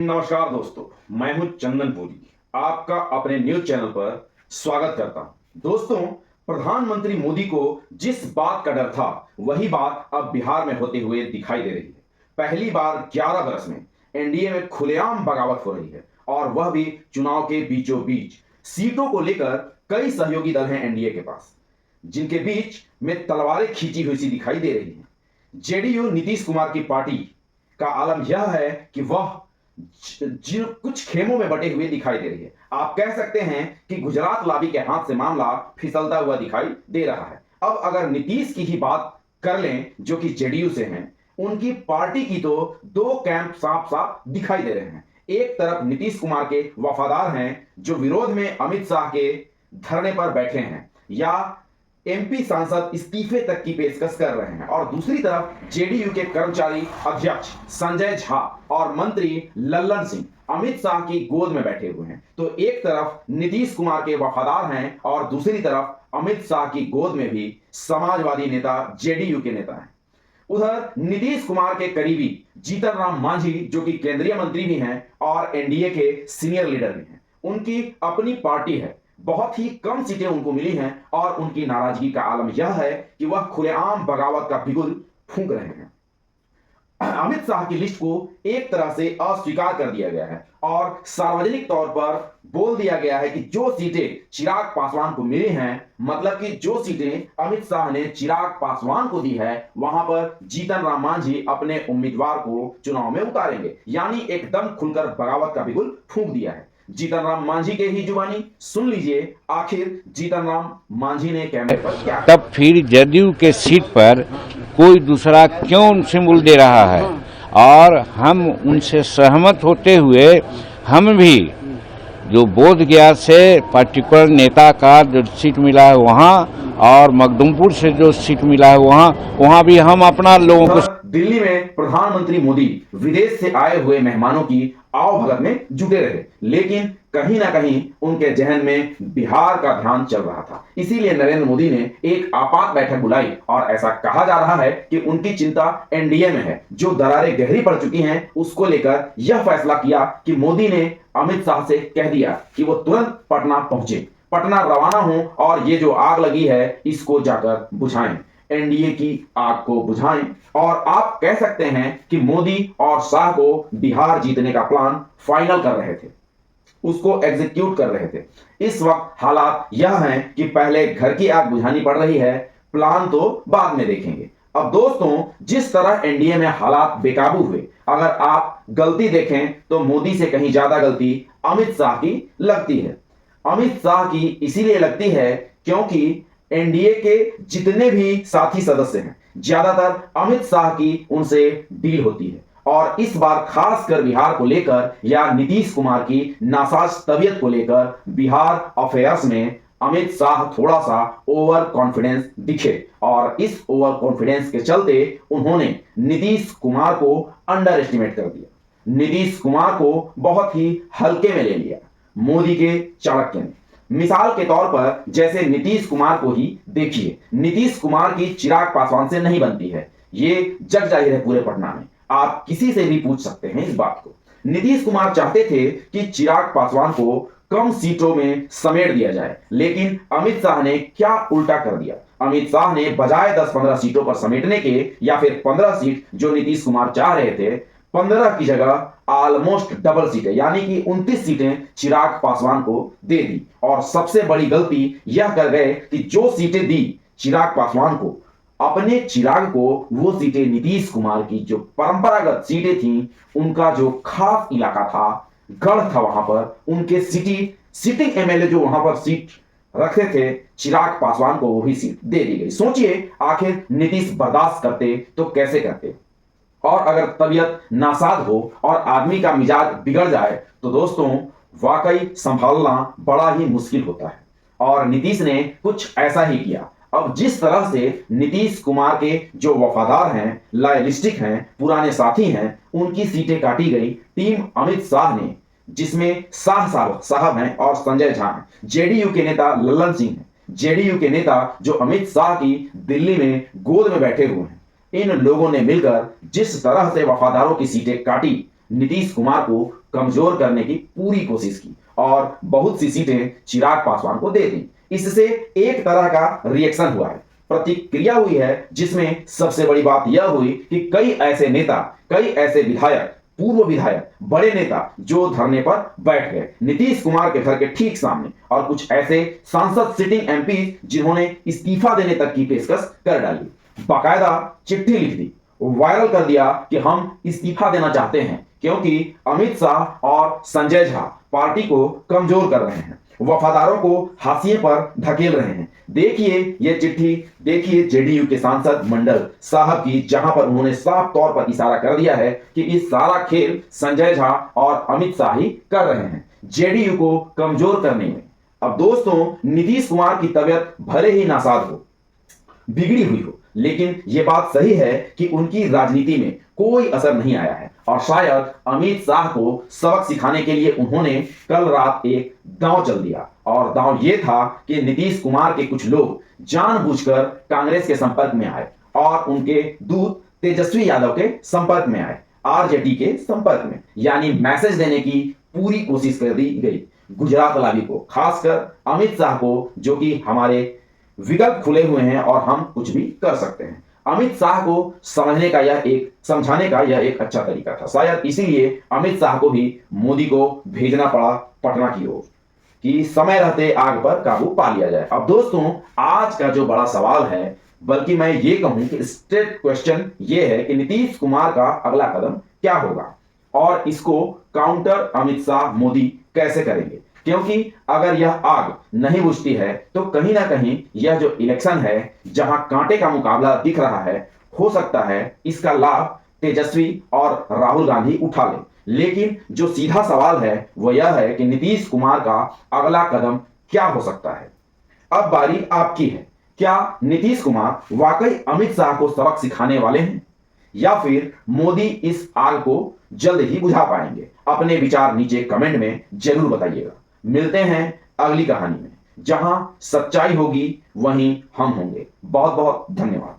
नमस्कार दोस्तों, मैं हूं चंदनपुरी। आपका अपने न्यूज चैनल पर स्वागत करता हूं। दोस्तों, प्रधानमंत्री मोदी को जिस बात का डर था वही बात अब बिहार में होते हुए दिखाई दे रही है। पहली बार 11 बरस में एनडीए में खुलेआम बगावत हो रही है और वह भी चुनाव के बीचों बीच। सीटों को लेकर कई सहयोगी दल हैं एनडीए के पास, जिनके बीच में तलवारें खींची हुई सी दिखाई दे रही हैं। जेडीयू नीतीश कुमार की पार्टी का आलम यह है कि वह जो कुछ खेमों में बटे हुए दिखाई दे रही है। आप कह सकते हैं कि गुजरात लॉबी के हाथ से मामला फिसलता हुआ दिखाई दे रहा है। अब अगर नीतीश की ही बात कर लें, जो कि जेडीयू से हैं, उनकी पार्टी की तो दो कैंप साफ साफ दिखाई दे रहे हैं। एक तरफ नीतीश कुमार के वफादार हैं, जो विरोध में अमित शाह के धरने पर बैठे हैं या एमपी सांसद इस्तीफे तक की पेशकश कर रहे हैं, और दूसरी तरफ जेडीयू के कर्मचारी अध्यक्ष संजय झा और मंत्री लल्लन सिंह अमित शाह की गोद में बैठे हुए हैं। तो एक तरफ नीतीश कुमार के वफादार हैं और दूसरी तरफ अमित शाह की गोद में भी समाजवादी नेता जेडीयू के नेता हैं। उधर नीतीश कुमार के करीबी जीतन राम मांझी, जो कि केंद्रीय मंत्री भी हैं और एनडीए के सीनियर लीडर भी हैं, उनकी अपनी पार्टी है। बहुत ही कम सीटें उनको मिली हैं और उनकी नाराजगी का आलम यह है कि वह खुलेआम बगावत का बिगुल फूंक रहे हैं। अमित शाह की लिस्ट को एक तरह से अस्वीकार कर दिया गया है और सार्वजनिक तौर पर बोल दिया गया है कि जो सीटें चिराग पासवान को मिली हैं, मतलब कि जो सीटें अमित शाह ने चिराग पासवान को दी है, वहां पर जीतन राम मांझी अपने उम्मीदवार को चुनाव में उतारेंगे। यानी एकदम खुलकर बगावत का बिगुल फूंक दिया है। जीतन राम मांझी के ही जुबानी सुन लीजिए, आखिर जीतन राम मांझी ने कैमरे पर क्या। तब फिर जदयू के सीट पर कोई दूसरा क्यों उनसे मूल दे रहा है, और हम उनसे सहमत होते हुए हम भी जो बोध गया से पर्टिकुलर नेता का जो सीट मिला है वहाँ, और मखदुमपुर से जो सीट मिला है वहाँ भी हम अपना लोगों को। दिल्ली में प्रधानमंत्री मोदी विदेश से आए हुए मेहमानों की आवभगत में जुटे रहे, लेकिन कहीं ना कहीं उनके जहन में बिहार का ध्यान चल रहा था। इसीलिए नरेंद्र मोदी ने एक आपात बैठक बुलाई और ऐसा कहा जा रहा है कि उनकी चिंता एनडीए में है। जो दरारें गहरी पड़ चुकी हैं, उसको लेकर यह फैसला किया कि मोदी ने अमित शाह से कह दिया कि वो तुरंत पटना पहुंचे, पटना रवाना हो और ये जो आग लगी है इसको जाकर बुझाएं, एनडीए की आग को बुझाएं। और आप कह सकते हैं कि मोदी और शाह को बिहार जीतने का प्लान फाइनल कर रहे थे, उसको एग्जीक्यूट कर रहे थे। इस वक्त हालात यह हैं कि पहले घर की आग बुझानी पड़ रही है, प्लान तो बाद में देखेंगे। अब दोस्तों, जिस तरह एनडीए में हालात बेकाबू हुए, अगर आप गलती देखें तो मोदी से कहीं ज्यादा गलती अमित शाह की लगती है। अमित शाह की इसीलिए लगती है क्योंकि एनडीए के जितने भी साथी सदस्य हैं, ज्यादातर अमित शाह की उनसे डील होती है। और इस बार खासकर बिहार को लेकर या नीतीश कुमार की नासाज तबीयत को लेकर बिहार अफेयर्स में अमित शाह थोड़ा सा ओवर कॉन्फिडेंस दिखे, और इस ओवर कॉन्फिडेंस के चलते उन्होंने नीतीश कुमार को अंडर एस्टिमेट कर दिया, नीतीश कुमार को बहुत ही हल्के में ले लिया मोदी के चाणक्य ने। मिसाल के तौर पर जैसे नीतीश कुमार को ही देखिए, नीतीश कुमार की चिराग पासवान से नहीं बनती है, ये जग जाहिर है पूरे पटना में। आप किसी से भी पूछ सकते हैं इस बात को। नीतीश कुमार चाहते थे कि चिराग पासवान को कम सीटों में समेट दिया जाए, लेकिन अमित शाह ने क्या उल्टा कर दिया। अमित शाह ने बजाय 10-15 सीटों पर समेटने के, या फिर 15 सीट जो नीतीश कुमार चाह रहे थे, 15 की जगह ऑलमोस्ट डबल सीटें यानी कि 29 सीटें चिराग पासवान को दे दी। और सबसे बड़ी गलती यह कर गए कि जो सीटें दी चिराग पासवान को, अपने चिराग को वो सीटें नीतीश कुमार की जो परंपरागत सीटें थीं, उनका जो खास इलाका था, गढ़ था, वहां पर उनके सिटिंग एमएलए जो वहां पर सीट रखे थे, चिराग पासवान को वही सीट दे दी गई। सोचिए, आखिर नीतीश बर्दाश्त करते तो कैसे करते। और अगर तबीयत नासाज हो और आदमी का मिजाज बिगड़ जाए तो दोस्तों वाकई संभालना बड़ा ही मुश्किल होता है, और नीतीश ने कुछ ऐसा ही किया। अब जिस तरह से नीतीश कुमार के जो वफादार हैं, लॉयलिस्टिक हैं, पुराने साथी हैं, उनकी सीटें काटी गई टीम अमित शाह ने, जिसमें शाह साहब हैं और संजय झा हैं, जेडीयू के नेता लल्लन सिंह हैं, जेडीयू के नेता जो अमित शाह की दिल्ली में गोद में बैठे हुए हैं। इन लोगों ने मिलकर जिस तरह से वफादारों की सीटें काटी, नीतीश कुमार को कमजोर करने की पूरी कोशिश की और बहुत सी सीटें चिराग पासवान को दे दी। इससे एक तरह का रिएक्शन हुआ है, प्रतिक्रिया हुई है, जिसमें सबसे बड़ी बात यह हुई कि कई ऐसे नेता, कई ऐसे विधायक, पूर्व विधायक, बड़े नेता जो धरने पर बैठ गए नीतीश कुमार के घर के ठीक सामने, और कुछ ऐसे सांसद सिटिंग एमपी जिन्होंने इस्तीफा देने तक की पेशकश कर डाली, बाकायदा चिट्ठी लिख दी, वायरल कर दिया कि हम इस्तीफा देना चाहते हैं क्योंकि अमित शाह और संजय झा पार्टी को कमजोर कर रहे हैं, वफादारों को हाशिए पर धकेल रहे हैं। देखिए ये चिट्ठी, देखिए जेडीयू के सांसद मंडल साहब की, जहां पर उन्होंने साफ तौर पर इशारा कर दिया है कि इस सारा खेल संजय झा और अमित शाह ही कर रहे हैं जेडीयू को कमजोर करने में। अब दोस्तों, नीतीश कुमार की तबियत भले ही नासाज हो, बिगड़ी हुई हो, लेकिन यह बात सही है कि उनकी राजनीति में कोई असर नहीं आया है और शायद अमित शाह को सबक सिखाने के लिए उन्होंने कल रात एक दांव चल दिया, और दांव यह था कि नीतीश कुमार के कुछ लोग जानबूझकर कांग्रेस के संपर्क में आए और उनके दूत तेजस्वी यादव के संपर्क में आए, आरजेडी के संपर्क में, यानी मैसेज देने की पूरी कोशिश कर दी गई गुजरात वाली को, खासकर अमित शाह को, जो कि हमारे विकल्प खुले हुए हैं और हम कुछ भी कर सकते हैं। अमित शाह को समझाने का यह एक अच्छा तरीका था। शायद इसीलिए अमित शाह को भी मोदी को भेजना पड़ा पटना की ओर कि समय रहते आग पर काबू पा लिया जाए। अब दोस्तों, आज का जो बड़ा सवाल है, बल्कि मैं ये कहूं कि स्ट्रेट क्वेश्चन ये है कि नीतीश कुमार का अगला कदम क्या होगा और इसको काउंटर अमित शाह मोदी कैसे करेंगे, क्योंकि अगर यह आग नहीं बुझती है तो कहीं ना कहीं यह जो इलेक्शन है, जहां कांटे का मुकाबला दिख रहा है, हो सकता है इसका लाभ तेजस्वी और राहुल गांधी उठा ले। लेकिन जो सीधा सवाल है वह यह है कि नीतीश कुमार का अगला कदम क्या हो सकता है। अब बारी आपकी है, क्या नीतीश कुमार वाकई अमित शाह को सबक सिखाने वाले हैं या फिर मोदी इस आग को जल्द ही बुझा पाएंगे? अपने विचार नीचे कमेंट में जरूर बताइएगा। मिलते हैं अगली कहानी में, जहां सच्चाई होगी वहीं हम होंगे। बहुत बहुत धन्यवाद।